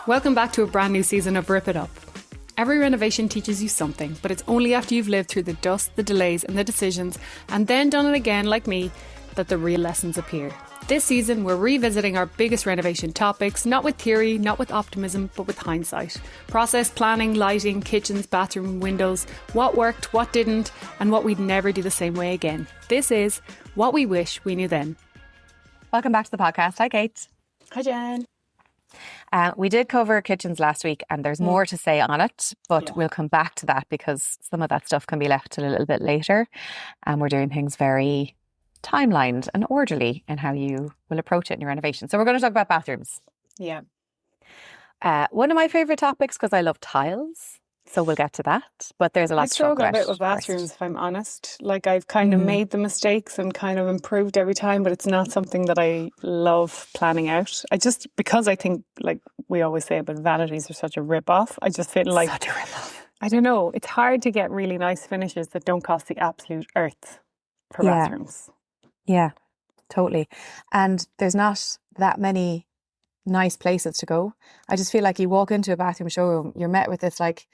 Welcome back to a brand new season of Rip It Up. Every renovation teaches you something, but it's only after you've lived through the dust, the delays and the decisions, and then done it again like me, that the real lessons appear. This season, we're revisiting our biggest renovation topics, not with theory, not with optimism, but with hindsight. Process, planning, lighting, kitchens, bathroom, windows, what worked, what didn't, and what we'd never do the same way again. This is What We Wish We Knew Then. Welcome back to the podcast. Hi, Kate. Hi, Jen. We did cover kitchens last week and there's more to say on it, but we'll come back to that because some of that stuff can be left till a little bit later. And we're doing things very timelined and orderly in how you will approach it in your renovation. So we're going to talk about bathrooms. Yeah. One of my favourite topics because I love tiles. So we'll get to that. But there's a lot to talk about. I struggle a bit with bathrooms, if I'm honest. Like I've kind of made the mistakes and kind of improved every time, but it's not something that I love planning out. Because I think, like we always say about vanities are such a rip-off, I just feel like... Such a rip-off. I don't know. It's hard to get really nice finishes that don't cost the absolute earth for bathrooms. Yeah, totally. And there's not that many nice places to go. I just feel like you walk into a bathroom showroom, you're met with this like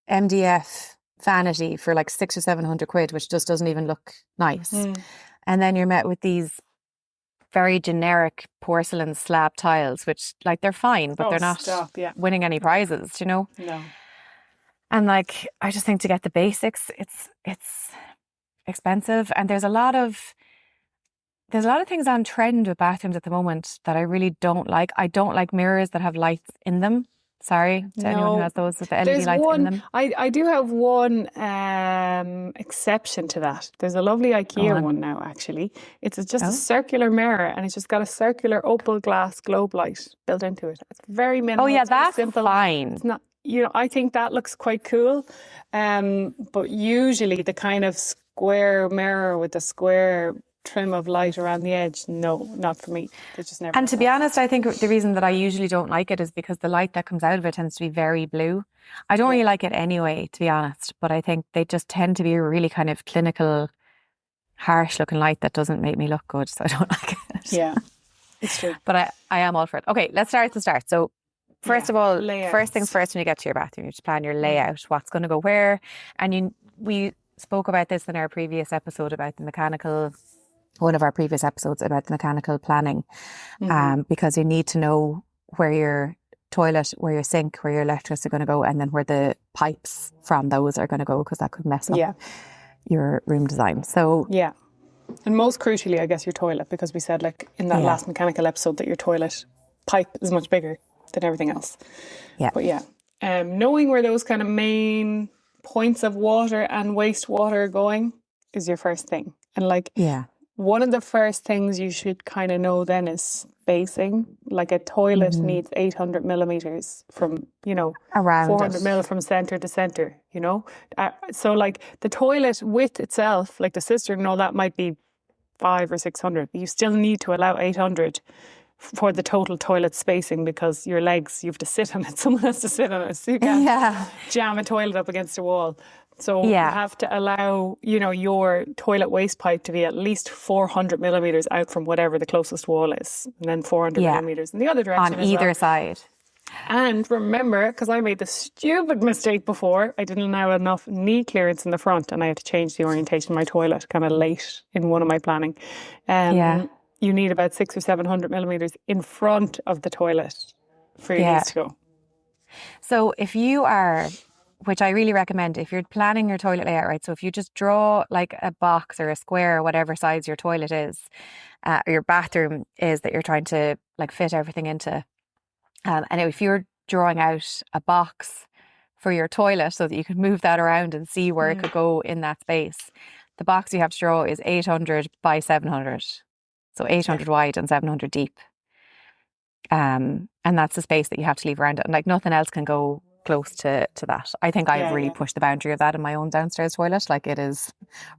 MDF vanity for like 600 or 700 quid, which just doesn't even look nice. And then you're met with these very generic porcelain slab tiles, which like they're fine, but they're not winning any prizes, you know? No. And like, I just think to get the basics, it's expensive. And there's a lot of things on trend with bathrooms at the moment that I really don't like. I don't like mirrors that have lights in them. Sorry to anyone who has those with the LED lights in them. I do have one exception to that. There's a lovely IKEA one now, actually. It's just a circular mirror and it's just got a circular opal glass globe light built into it. It's very minimal. Oh yeah, that's simple. fine. It's not, I think that looks quite cool. But usually the kind of square mirror with the square trim of light around the edge, no, not for me. They just never. And to be honest, I think the reason that I usually don't like it is because the light that comes out of it tends to be very blue. I don't really like it anyway, to be honest, but I think they just tend to be a really kind of clinical, harsh looking light that doesn't make me look good, so I don't like it. Yeah, it's true. But I am all for it. Okay, let's start at the start. So first of all, layouts. First things first, when you get to your bathroom, you just plan your layout, what's going to go where. And we spoke about this in our previous episode about the mechanical, one of our previous episodes about the mechanical planning, because you need to know where your toilet, where your sink, where your electrics are going to go, and then where the pipes from those are going to go, because that could mess up your room design. So and most crucially, I guess, your toilet, because we said like in that last mechanical episode that your toilet pipe is much bigger than everything else. But knowing where those kind of main points of water and wastewater are going is your first thing. And like one of the first things you should kind of know then is spacing. Like a toilet needs 800 millimeters from, around 400 mil from center to center, so like the toilet width itself, like the cistern and all that might be 500 or 600. You still need to allow 800 for the total toilet spacing, because your legs, you have to sit on it. Someone has to sit on it. So you can't jam a toilet up against a wall. So you have to allow, your toilet waste pipe to be at least 400 millimeters out from whatever the closest wall is. And then 400 millimeters in the other direction on either side. And remember, because I made the stupid mistake before, I didn't allow enough knee clearance in the front and I had to change the orientation of my toilet kind of late in one of my planning. You need about 600 or 700 millimeters in front of the toilet for your knees to go. So if you are, which I really recommend, if you're planning your toilet layout, right? So if you just draw like a box or a square or whatever size your toilet is, or your bathroom is that you're trying to like fit everything into. And if you're drawing out a box for your toilet so that you can move that around and see where it could go in that space, the box you have to draw is 800 by 700. So 800 wide and 700 deep. And that's the space that you have to leave around it. And like nothing else can go close to that. I think I've really pushed the boundary of that in my own downstairs toilet. Like it is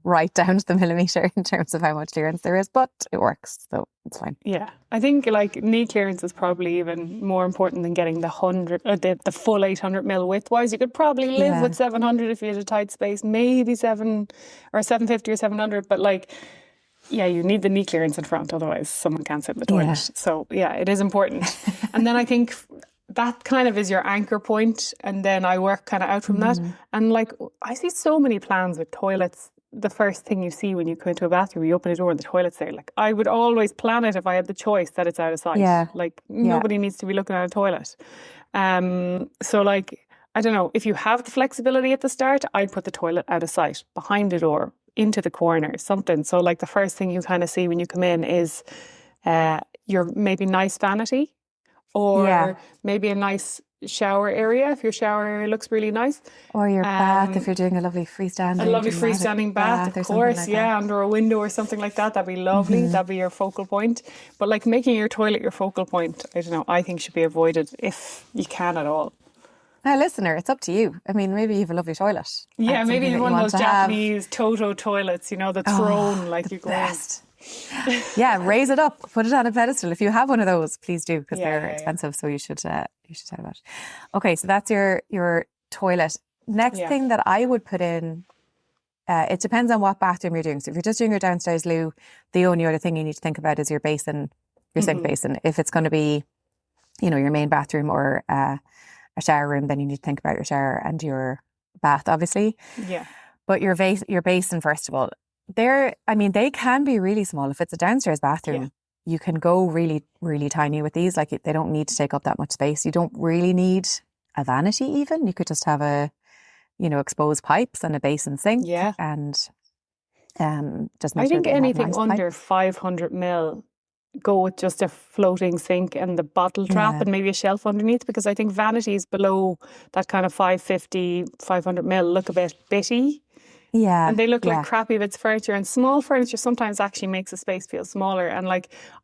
right down to the millimetre in terms of how much clearance there is, but it works, so it's fine. Yeah, I think like knee clearance is probably even more important than getting the full 800 mil width wise. You could probably live with 700 if you had a tight space, maybe 750 or 700, but like you need the knee clearance in front, otherwise someone can't sit in the toilet. So it is important. And then I think that kind of is your anchor point, and then I work kind of out from that. And like I see so many plans with toilets. The first thing you see when you come into a bathroom, you open a door and the toilet's there. Like I would always plan it if I had the choice that it's out of sight. Yeah. Like nobody needs to be looking at a toilet. So like I don't know, if you have the flexibility at the start, I'd put the toilet out of sight, behind the door, into the corner, something. So like the first thing you kind of see when you come in is your maybe nice vanity, or maybe a nice shower area if your shower area looks really nice. Or your bath if you're doing a lovely freestanding bath, of course, like that. under a window or something like that. That'd be lovely. That'd be your focal point. But like making your toilet your focal point, I don't know, I think should be avoided if you can at all. Now, listener, it's up to you. I mean, maybe you have a lovely toilet. Yeah, maybe you one of those Japanese Toto toilets, the throne, like you go best. Yeah, raise it up, put it on a pedestal. If you have one of those, please do, because they're expensive. So you should have that. Okay, so that's your toilet. Next thing that I would put in, it depends on what bathroom you're doing. So if you're just doing your downstairs loo, the only other thing you need to think about is your basin, your sink basin. If it's going to be, your main bathroom or a shower room, then you need to think about your shower and your bath, obviously. Yeah. But your basin, first of all, they can be really small. If it's a downstairs bathroom, you can go really, really tiny with these. Like they don't need to take up that much space. You don't really need a vanity even. You could just have exposed pipes and a basin sink. Yeah. And just make I think sure anything nice under pipes. 500 ml, go with just a floating sink and the bottle trap and maybe a shelf underneath, because I think vanities below that kind of 550, 500 ml look a bit bitty. Yeah. And they look like crappy bits of furniture, and small furniture sometimes actually makes a space feel smaller. And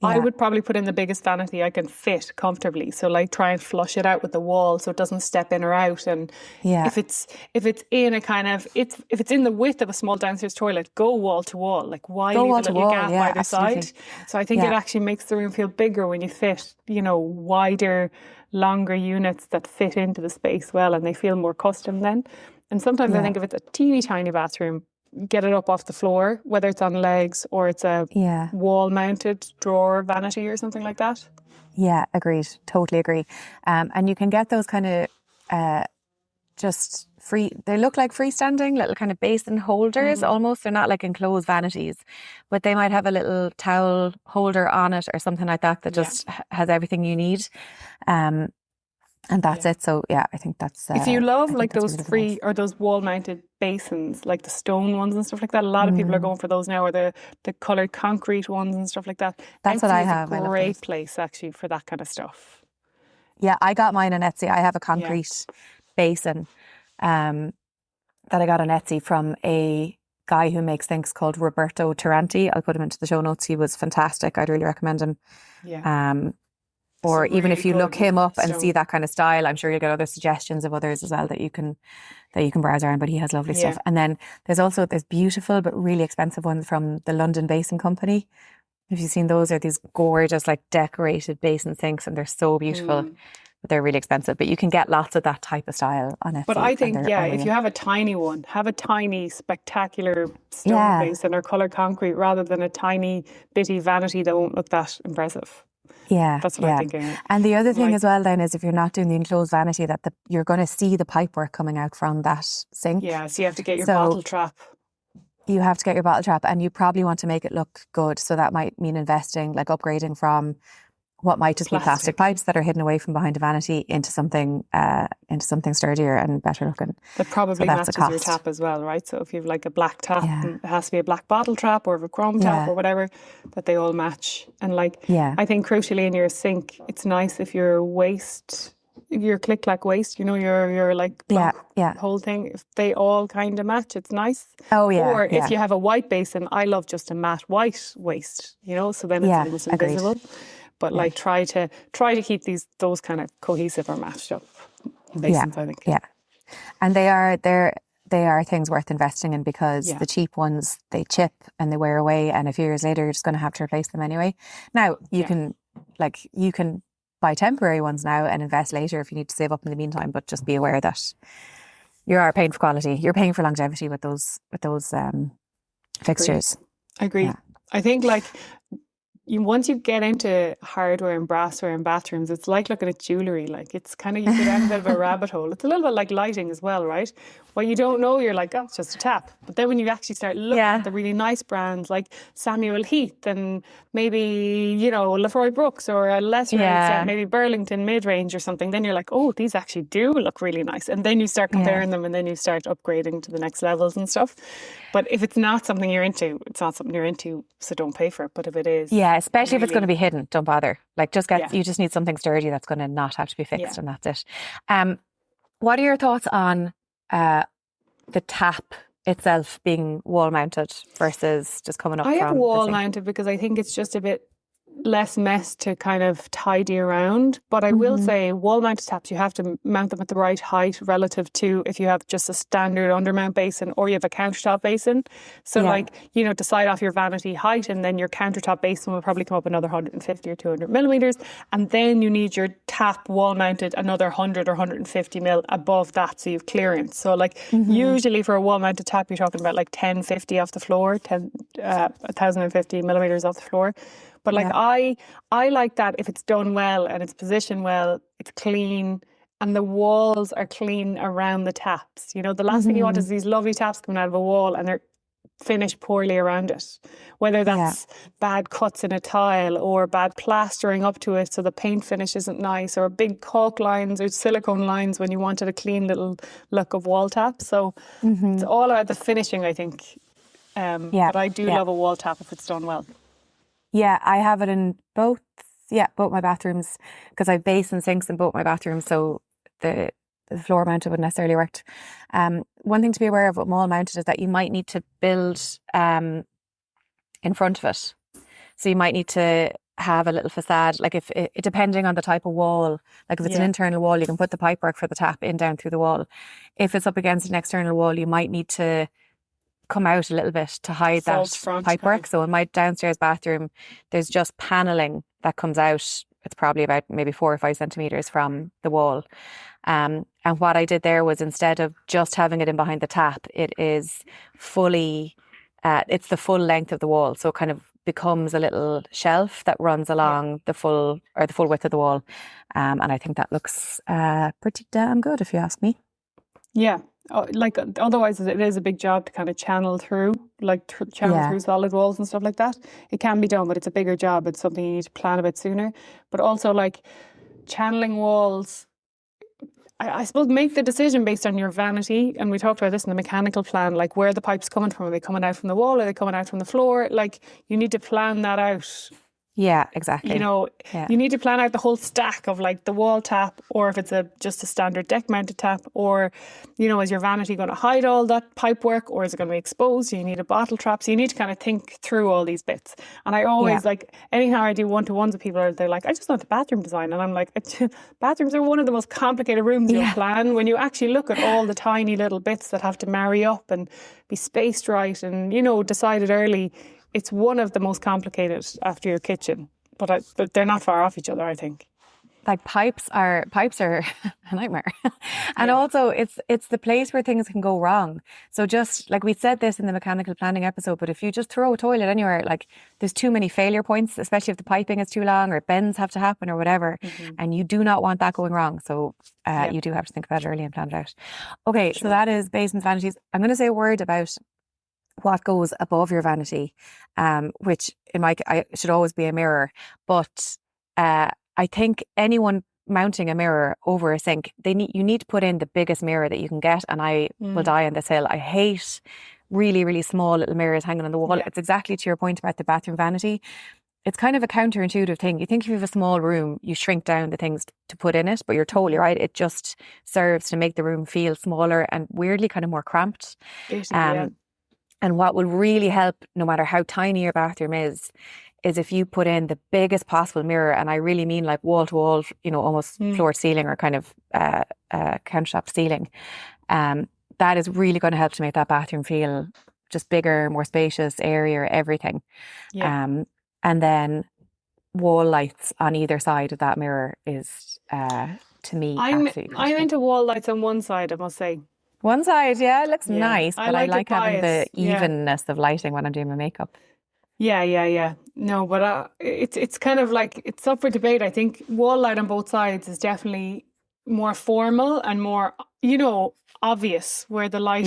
I would probably put in the biggest vanity I can fit comfortably. So like try and flush it out with the wall so it doesn't step in or out. And if it's in a kind of, if it's in the width of a small downstairs toilet, go wall to wall. Like why leave a little gap either side? So I think it actually makes the room feel bigger when you fit, wider, longer units that fit into the space well, and they feel more custom then. And sometimes I think if it's a teeny tiny bathroom, get it up off the floor, whether it's on legs or it's a wall mounted drawer vanity or something like that. Yeah, agreed. Totally agree. And you can get those kind of just free, they look like freestanding little kind of basin holders almost. They're not like enclosed vanities, but they might have a little towel holder on it or something like that just has everything you need. And that's it. So I think that's if you love like those really free nice. or those wall mounted basins, like the stone ones and stuff like that. A lot of people are going for those now, or the coloured concrete ones and stuff like that. That's what I have. A great place actually for that kind of stuff. Yeah, I got mine on Etsy. I have a concrete basin that I got on Etsy from a guy who makes things called Roberto Tiranti. I'll put him into the show notes. He was fantastic. I'd really recommend him. Yeah. Or even if you look him up and see that kind of style, I'm sure you'll get other suggestions of others as well that you can browse around. But he has lovely stuff. And then there's beautiful but really expensive ones from the London Basin Company. Have you seen those? They're these gorgeous, like decorated basin sinks, and they're so beautiful. But they're really expensive. But you can get lots of that type of style on Etsy. But I think, if you have a tiny one, have a tiny, spectacular stone basin or coloured concrete rather than a tiny, bitty vanity that won't look that impressive. Yeah, that's what I'm thinking. And the other thing as well then is if you're not doing the enclosed vanity, that you're going to see the pipework coming out from that sink. Yeah, so you have to get your bottle trap. You have to get your bottle trap, and you probably want to make it look good. So that might mean investing, like upgrading from what might just be plastic pipes that are hidden away from behind a vanity into something sturdier and better looking. That probably matches your tap as well, right? So if you have like a black tap, it has to be a black bottle trap or a chrome tap or whatever, that they all match. And I think crucially in your sink, it's nice if your click-clack waste, your like whole thing, if they all kind of match, it's nice. Oh yeah. Or if you have a white basin, I love just a matte white waste, so then it's almost invisible. But try to keep those kind of cohesive or matched up basins, I think. Yeah. And they are things worth investing in, because the cheap ones, they chip and they wear away, and a few years later you're just going to have to replace them anyway. Now you can buy temporary ones now and invest later if you need to save up in the meantime, but just be aware that you are paying for quality. You're paying for longevity with those fixtures. I agree. Yeah. I think once you get into hardware and brassware in bathrooms, it's like looking at jewelry. Like it's kind of, you go down a bit of a rabbit hole. It's a little bit like lighting as well, right? What you don't know, you're like, oh, it's just a tap. But then when you actually start looking at the really nice brands like Samuel Heath and maybe, you know, Lefroy Brooks or a lesser extent, maybe Burlington mid-range or something, then you're like, oh, these actually do look really nice. And then you start comparing them and then you start upgrading to the next levels and stuff. But if it's not something you're into, it's not something you're into, so don't pay for it. But if it is... Yeah, especially if it's going to be hidden, don't bother. Like just you just need something sturdy that's going to not have to be fixed and that's it. What are your thoughts on the tap itself being wall mounted versus just coming up from... I have wall mounted because I think it's just a bit less mess to kind of tidy around. But I will say wall mounted taps, you have to mount them at the right height relative to if you have just a standard undermount basin or you have a countertop basin. So like, you know, decide off your vanity height and then your countertop basin will probably come up another 150 or 200 millimeters. And then you need your tap wall mounted another 100 or 150 mil above that. So you have clearance. So like usually for a wall mounted tap, you're talking about like 1050 off the floor, 1050 millimeters off the floor. But like I like that if it's done well and it's positioned well, it's clean and the walls are clean around the taps. You know, the last thing you want is these lovely taps coming out of a wall and they're finished poorly around it. Whether that's bad cuts in a tile or bad plastering up to it so the paint finish isn't nice, or big caulk lines or silicone lines when you wanted a clean little look of wall tap. So it's all about the finishing, I think. But I do love a wall tap if it's done well. Yeah, I have it in both my bathrooms because I have basin and sinks in both my bathrooms, so the floor mounted wouldn't necessarily work. One thing to be aware of with wall mounted is that you might need to build in front of it. So you might need to have a little facade, like if it, depending on the type of wall, like if it's an internal wall, you can put the pipework for the tap in down through the wall. If it's up against an external wall, you might need to come out a little bit to hide that pipework. So in my downstairs bathroom, there's just paneling that comes out. It's probably about maybe 4 or 5 centimeters from the wall. And what I did there was, instead of just having it in behind the tap, it is fully, it's the full length of the wall. So it kind of becomes a little shelf that runs along the full width of the wall. And I think that looks pretty damn good, if you ask me. Yeah. Like otherwise it is a big job to kind of channel through, like through solid walls and stuff like that. It can be done, but it's a bigger job. It's something you need to plan a bit sooner. But also like channeling walls, I suppose make the decision based on your vanity. And we talked about this in the mechanical plan, like where the pipe's coming from. Are they coming out from the wall? Are they coming out from the floor? Like you need to plan that out. Yeah, exactly. You know, you need to plan out the whole stack of like the wall tap, or if it's just a standard deck mounted tap, or, you know, is your vanity going to hide all that pipe work, or is it going to be exposed? So you need a bottle trap. So you need to kind of think through all these bits. And I always like, anytime I do one-to-ones with people, they're like, I just want the bathroom design. And I'm like, bathrooms are one of the most complicated rooms you'll plan. When you actually look at all the tiny little bits that have to marry up and be spaced right and, you know, decided early, it's one of the most complicated after your kitchen, but they're not far off each other, I think. Like pipes are a nightmare. And also it's the place where things can go wrong. So just like we said this in the mechanical planning episode, but if you just throw a toilet anywhere, like there's too many failure points, especially if the piping is too long or bends have to happen or whatever, and you do not want that going wrong. So you do have to think about it early and plan it out. Okay, so that is basins, vanities. I'm going to say a word about what goes above your vanity, which I should always be a mirror. But I think anyone mounting a mirror over a sink, you need to put in the biggest mirror that you can get. And I will die on this hill. I hate really, really small little mirrors hanging on the wall. It's exactly to your point about the bathroom vanity. It's kind of a counterintuitive thing. You think if you have a small room, you shrink down the things to put in it, but you're totally right. It just serves to make the room feel smaller and weirdly kind of more cramped. And what will really help, no matter how tiny your bathroom is if you put in the biggest possible mirror, and I really mean like wall to wall, you know, almost floor to ceiling or kind of countertop to ceiling. That is really going to help to make that bathroom feel just bigger, more spacious, airier, everything. And then wall lights on either side of that mirror is, to me, absolutely. I'm into wall lights on one side, I must say. One side, it looks nice, but I like having the evenness of lighting when I'm doing my makeup. Yeah. No, but it's kind of like it's up for debate. I think wall light on both sides is definitely more formal and more, obvious where the light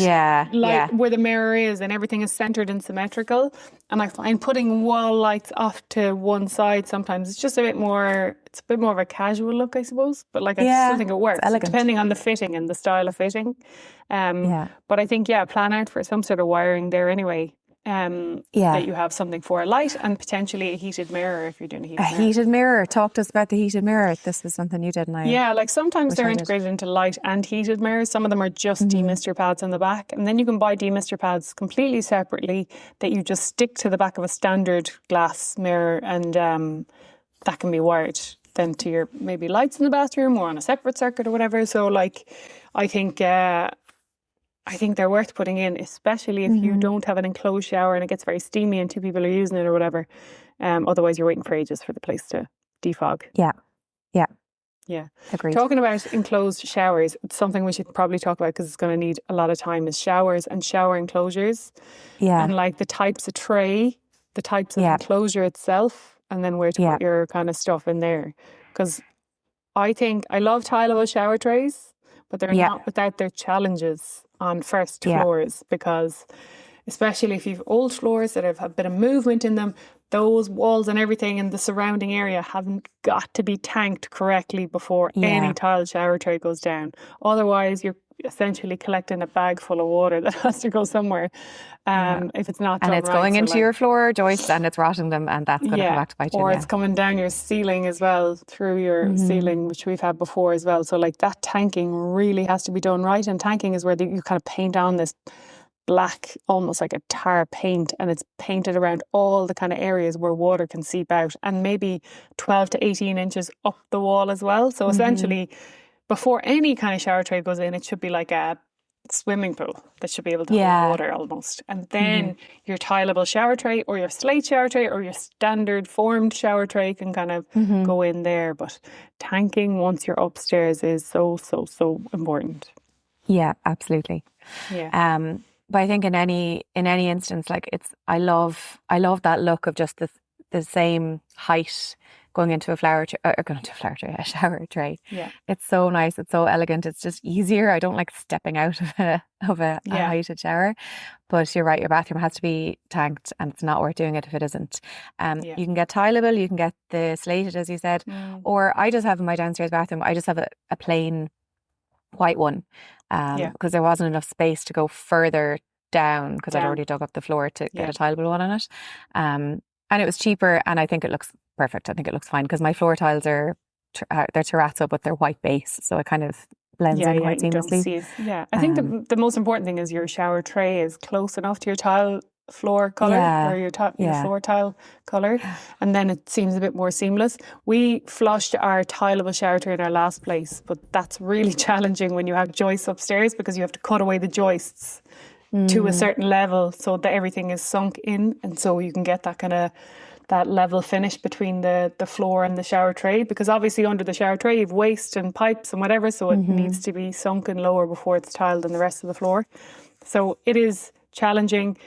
where the mirror is and everything is centered and symmetrical. And I find putting wall lights off to one side sometimes it's just it's a bit more of a casual look, I suppose. But like I still think it works, depending on the fitting and the style of fitting. But I think plan out for some sort of wiring there anyway. That you have something for a light and potentially a heated mirror if you're doing a heated mirror. Heated mirror. Talk to us about the heated mirror. This was something you did, and like sometimes they're integrated into light and heated mirrors. Some of them are just demister pads on the back, and then you can buy demister pads completely separately that you just stick to the back of a standard glass mirror, and that can be wired then to your maybe lights in the bathroom or on a separate circuit or whatever. So like, I think they're worth putting in, especially if you don't have an enclosed shower and it gets very steamy and two people are using it or whatever. Otherwise, you're waiting for ages for the place to defog. Yeah. Agreed. Talking about enclosed showers, it's something we should probably talk about because it's going to need a lot of time, is showers and shower enclosures. Yeah. And like the types of tray, the types of enclosure itself, and then where to put your kind of stuff in there. Because I think I love tileable shower trays, but they're not without their challenges on first floors, because especially if you've old floors that have a bit of movement in them, those walls and everything in the surrounding area haven't got to be tanked correctly before any tile shower tray goes down. Otherwise, you're essentially collecting a bag full of water that has to go somewhere if it's not done and it's right. going into your floor joists and it's rotting them, and that's going to come back to bite you. Or it's coming down your ceiling as well, through your ceiling, which we've had before as well. So like that tanking really has to be done right, and tanking is where you kind of paint on this black, almost like a tar paint, and it's painted around all the kind of areas where water can seep out, and maybe 12 to 18 inches up the wall as well. So essentially, before any kind of shower tray goes in, it should be like a swimming pool that should be able to hold water almost. And then your tileable shower tray or your slate shower tray or your standard formed shower tray can kind of go in there. But tanking once you're upstairs is so important. Yeah, absolutely. Yeah. But I think in any instance, like I love that look of just the same height going into a shower tray. Yeah. It's so nice. It's so elegant. It's just easier. I don't like stepping out of a heighted shower. But you're right, your bathroom has to be tanked, and it's not worth doing it if it isn't. You can get tileable, you can get the slated, as you said, or I just have in my downstairs bathroom, I just have a plain white one, because there wasn't enough space to go further down, because I'd already dug up the floor to get a tileable one on it. And it was cheaper, and I think it looks perfect. I think it looks fine, because my floor tiles they're terrazzo, but they're white base, so it kind of blends in quite seamlessly. I think the most important thing is your shower tray is close enough to your tile floor colour or your floor tile colour, and then it seems a bit more seamless. We flushed our tileable shower tray in our last place, but that's really challenging when you have joists upstairs, because you have to cut away the joists to a certain level so that everything is sunk in, and so you can get that kind of that level finish between the floor and the shower tray, because obviously under the shower tray you've waste and pipes and whatever, so it needs to be sunken lower before it's tiled in the rest of the floor. So it is challenging,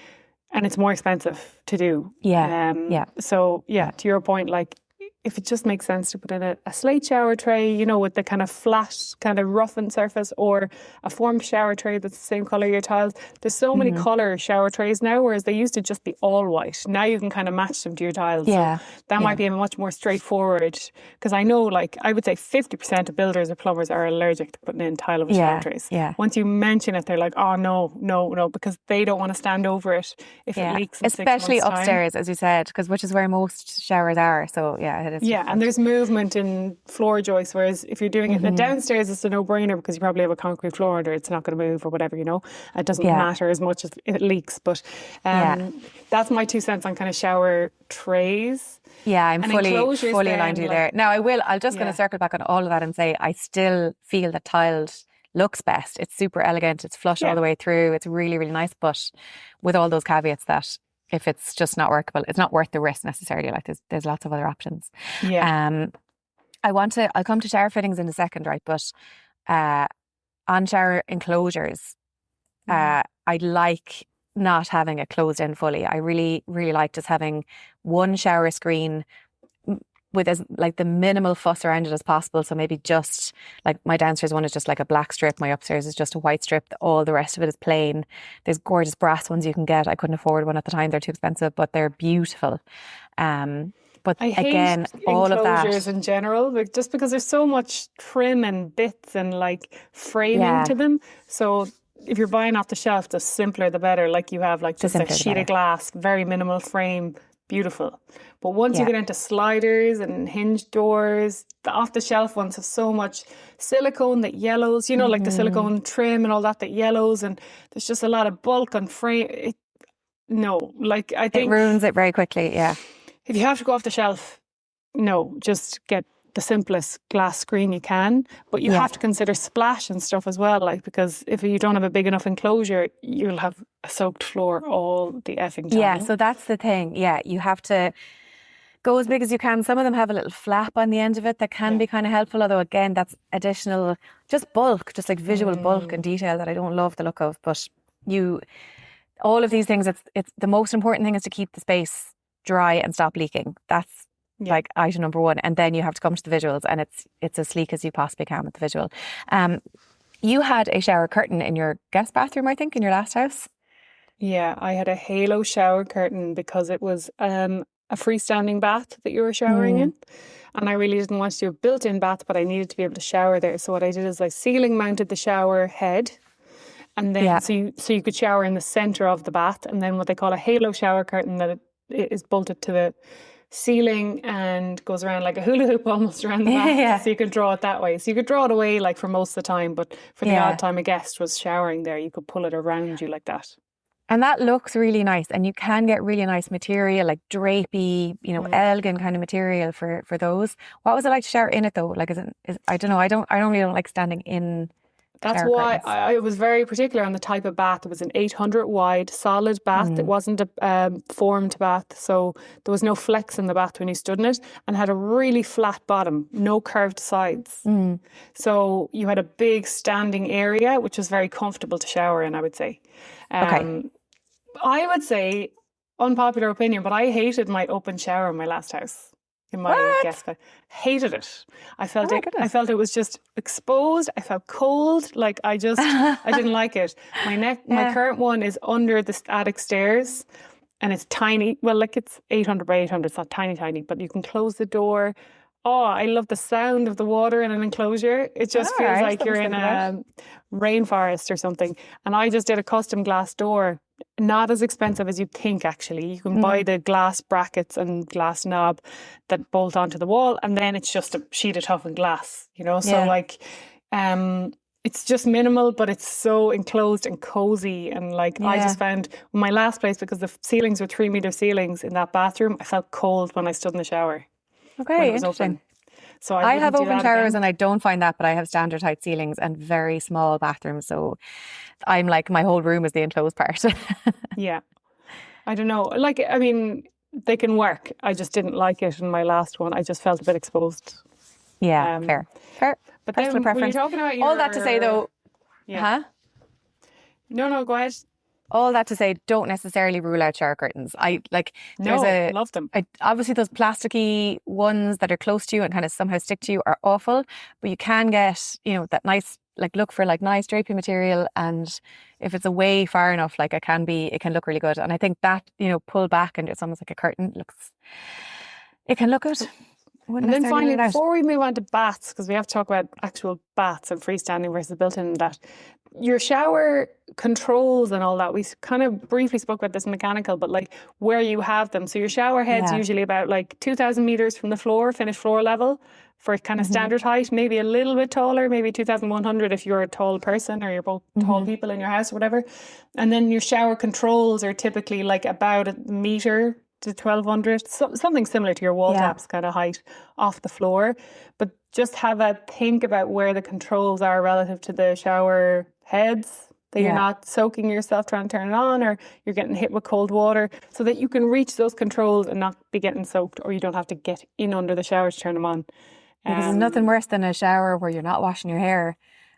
and it's more expensive to do. So to your point, like if it just makes sense to put in a slate shower tray, with the kind of flat, kind of roughened surface, or a formed shower tray that's the same colour your tiles. There's so many colour shower trays now, whereas they used to just be all white. Now you can kind of match them to your tiles. So that might be a much more straightforward, because I know, like, I would say 50% of builders or plumbers are allergic to putting in tileable shower trays. Once you mention it, they're like, oh, no, because they don't want to stand over it if it leaks in 6 months' especially time. upstairs, as you said, which is where most showers are. So and there's movement in floor joists, whereas if you're doing it downstairs, it's a no-brainer, because you probably have a concrete floor under it. It's not going to move or whatever, It doesn't matter as much as if it leaks. But that's my 2 cents on kind of shower trays. Yeah, I'm fully aligned with you there. Now I'll just going to circle back on all of that and say I still feel that tiled looks best. It's super elegant. It's flush all the way through. It's really, really nice. But with all those caveats that if it's just not workable, it's not worth the risk necessarily. Like there's lots of other options. I'll come to shower fittings in a second, right? But on shower enclosures, I like not having it closed in fully. I really, really like just having one shower screen with as like the minimal fuss around it as possible. So maybe just like my downstairs one is just like a black strip. My upstairs is just a white strip. All the rest of it is plain. There's gorgeous brass ones you can get. I couldn't afford one at the time. They're too expensive, but they're beautiful. But I hate again, all of enclosures that. in general, but just because there's so much trim and bits and like framing Yeah, to them. So if you're buying off the shelf, the simpler the better. Like you have like the just a simpler the sheet of better. glass, very minimal frame, beautiful. But once you Yeah. get into sliders and hinge doors, the off the shelf ones have so much silicone that yellows, you know, like the Hmm. silicone trim and all that yellows, and there's just a lot of bulk on frame. No, like I It think ruins it very quickly. Yeah. if you have to go off the shelf, no, just get the simplest glass screen you can. But you Yeah. have to consider splash and stuff as well, like because if you don't have a big enough enclosure, you'll have a soaked floor all the effing Yeah. time. So that's the thing. Yeah. You have to go as big as you can. Some of them have a little flap on the end of it that can Yeah. be kind of helpful, although again, that's additional, just bulk, just like visual bulk and detail that I don't love the look of. But you, all of these things, it's the most important thing is to keep the space dry and stop leaking. That's Yeah. like item number one. And then you have to come to the visuals, and it's as sleek as you possibly can with the visual. You had a shower curtain in your guest bathroom, I think, in your last house. Yeah, I had a halo shower curtain because it was a freestanding bath that you were showering Mm, in. And I really didn't want to do a built-in bath, but I needed to be able to shower there. So what I did is I ceiling mounted the shower head. And then yeah. so you could shower in the center of the bath, and then what they call a halo shower curtain that it is bolted to the ceiling and goes around like a hula hoop almost around the Yeah. bath. Yeah. So you could draw it that way. So you could draw it away like for most of the time, but for the Yeah. odd time a guest was showering there, you could pull it around you like that. And that looks really nice. And you can get really nice material, like drapey, elegant kind of material for those. What was it like to shower in it though? Like, I don't know. I don't really like standing in That's shower why curtains. I was very particular on the type of bath. It was an 800 wide solid bath. It Mm, wasn't a formed bath, so there was no flex in the bath when you stood in it, and had a really flat bottom, no curved sides. mm. So you had a big standing area, which was very comfortable to shower in, I would say. Okay. I would say, unpopular opinion, but I hated my open shower in my last house. In my What? guest bed, hated it. I Oh felt my it. I goodness. felt it was just exposed. I felt cold. Like I didn't like it. My Yeah. current one is under the attic stairs, and it's tiny. Well, like it's 800 by 800. It's not tiny, tiny, but you can close the door. Oh, I love the sound of the water in an enclosure. It All just feels right. like Something you're to in think about. a rainforest or something. And I just did a custom glass door. Not as expensive as you think, actually. You can buy Mm, the glass brackets and glass knob that bolt onto the wall, and then it's just a sheet of toughened glass, you know? So, yeah. like, it's just minimal, but it's so enclosed and cozy. And, like, I Yeah. just found my last place, because the ceilings were 3 meter ceilings in that bathroom, I felt cold when I stood in the shower when Okay. it was Interesting. open. So I I have wouldn't do open that showers again. and I don't find that, but I have standard height ceilings and very small bathrooms. So I'm like, my whole room is the enclosed part. Yeah. I don't know. Like, I mean, they can work. I just didn't like it in my last one. I just felt a bit exposed. Yeah, Um, fair. Fair. but Personal then when you're preference. talking about All that to say though, yeah. huh? No, go ahead. All that to say, don't necessarily rule out shower curtains. No, love them. Obviously those plasticky ones that are close to you and kind of somehow stick to you are awful, but you can get, that nice, like look for like nice drapey material. And if it's away far enough, like it can look really good. And I think that, pull back and it's almost like a curtain it can look good. Wouldn't And then necessarily finally, rule it out. before we move on to baths, because we have to talk about actual baths and freestanding versus built-in and that, your shower controls and all that, we kind of briefly spoke about this mechanical, but like where you have them. So your shower head's Yeah. usually about like 2,000 meters from the floor, finished floor level for kind of Mm-hmm. standard height, maybe a little bit taller, maybe 2,100 if you're a tall person or you're both tall Mm-hmm. people in your house or whatever. And then your shower controls are typically like about a meter to 1,200, something similar to your wall Yeah. taps kind of height off the floor. But just have a think about where the controls are relative to the shower heads, that you're Yeah. not soaking yourself trying to turn it on, or you're getting hit with cold water, so that you can reach those controls and not be getting soaked, or you don't have to get in under the shower to turn them on. Because there's nothing worse than a shower where you're not washing your hair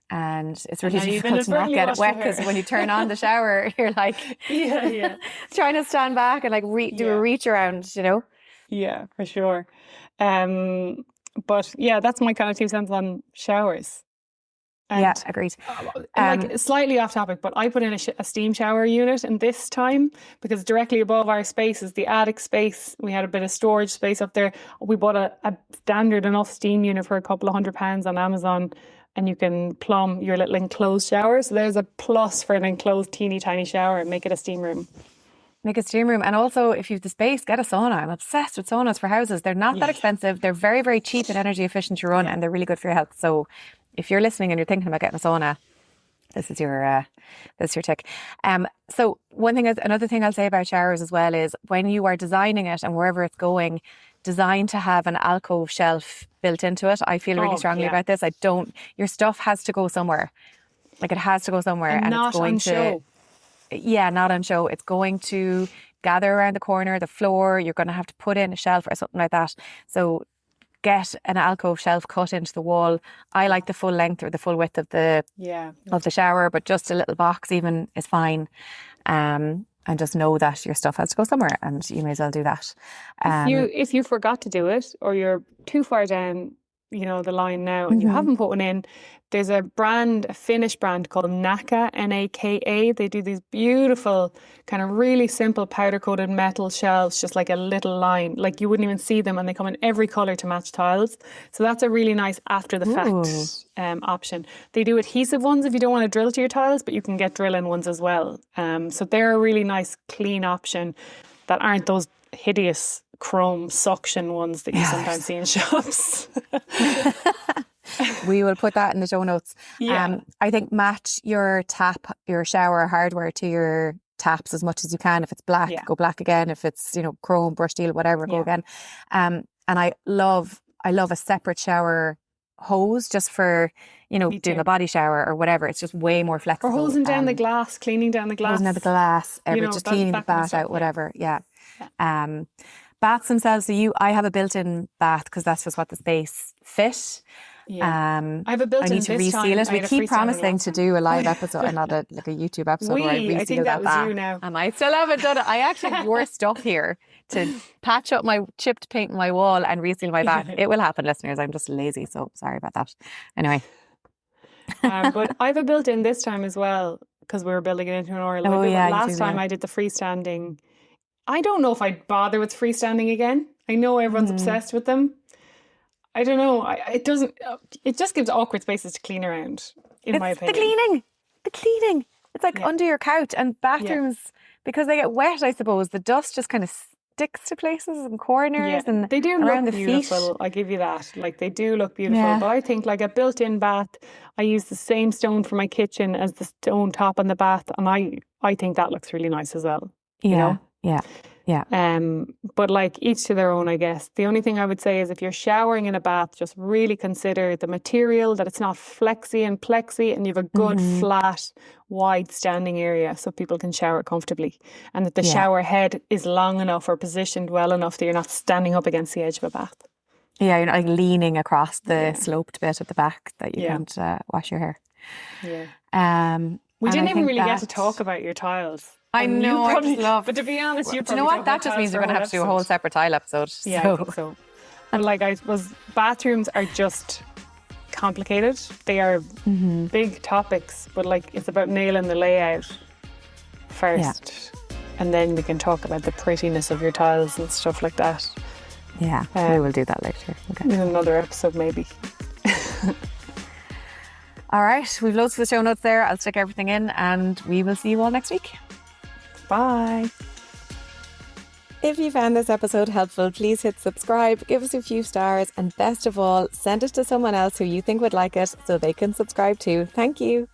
And it's And really now you've difficult to not inadvertently get it washed wet your because hair. when you turn on the shower, you're like Yeah. trying to stand back and like do a Yeah. reach around, you know? Yeah, for sure. But yeah, that's my kind of 2 cents on showers. Yeah, And agreed. like slightly off topic, but I put in a steam shower unit in this time because directly above our space is the attic space. We had a bit of storage space up there. We bought a standard enough steam unit for a couple of £100 on Amazon, and you can plumb your little enclosed shower. So there's a plus for an enclosed teeny tiny shower and make it a steam room. Make a steam room. And also, if you have the space, get a sauna. I'm obsessed with saunas for houses. They're not that expensive. They're very, very cheap and energy efficient to run, and they're really good for your health. So if you're listening and you're thinking about getting a sauna, this is your tick. So another thing I'll say about showers as well is when you are designing it and wherever it's going, design to have an alcove shelf built into it. I feel really strongly about this. Your stuff has to go somewhere. Like it has to go somewhere, And not it's going on to show. Yeah, not on show. It's going to gather around the corner, the floor. You're going to have to put in a shelf or something like that. So get an alcove shelf cut into the wall. I like the full length or the full width of the shower, but just a little box even is fine. And just know that your stuff has to go somewhere, and you may as well do that. If you forgot to do it, or you're too far down, the line now, and you haven't put one in, there's a Finnish brand called Naka, Naka. They do these beautiful, kind of really simple powder coated metal shelves, just like a little line. Like you wouldn't even see them, and they come in every colour to match tiles. So that's a really nice after the fact option. They do adhesive ones if you don't want to drill to your tiles, but you can get drill-in ones as well. So they're a really nice clean option that aren't those hideous chrome suction ones that you sometimes see in shops. We will put that in the show notes. I think match your shower hardware to your taps as much as you can. If it's black, go black again. If it's chrome, brush steel, whatever, go again. And I love a separate shower hose just for doing a body shower or whatever. It's just way more flexible. Or hosing down the glass, cleaning down the glass. Hosing down the glass, just cleaning the bath out, whatever. Baths themselves. So I have a built-in bath because that's just what the space fit. I have a built-in. I need to reseal it. We keep promising to do a live episode and not a YouTube episode where I reseal I think that was you now. And I still haven't done it. I actually have your stuff here to patch up my chipped paint in my wall and reseal my bath. It will happen, listeners. I'm just lazy, so sorry about that. Anyway. But I have a built-in this time as well because we were building it into an oil. Last time I did the freestanding. I don't know if I'd bother with freestanding again. I know everyone's obsessed with them. I don't know. It just gives awkward spaces to clean around, in my opinion. The cleaning. It's like under your couch, and bathrooms, because they get wet, I suppose, the dust just kind of sticks to places and corners and they do around look the beautiful. feet. I give you that. Like they do look beautiful. But I think like a built-in bath, I use the same stone for my kitchen as the stone top on the bath, and I think that looks really nice as well. Yeah. But like each to their own, I guess. The only thing I would say is if you're showering in a bath, just really consider the material, that it's not flexy and plexy, and you have a good flat, wide standing area so people can shower comfortably, and that the shower head is long enough or positioned well enough that you're not standing up against the edge of a bath. Yeah, you're not like leaning across the sloped bit at the back that you can't wash your hair. Yeah. We didn't even really get to talk about your tiles. I know, I just love. But to be honest, do you know what? That just means we're going to have to do a whole separate tile episode. Yeah, I think so. And like bathrooms are just complicated. They are big topics, but like it's about nailing the layout first, and then we can talk about the prettiness of your tiles and stuff like that. Yeah, we will do that later. Okay. In another episode, maybe. All right, we've loads for the show notes there. I'll stick everything in, and we will see you all next week. Bye. If you found this episode helpful, please hit subscribe, give us a few stars, and best of all, send it to someone else who you think would like it so they can subscribe too. Thank you.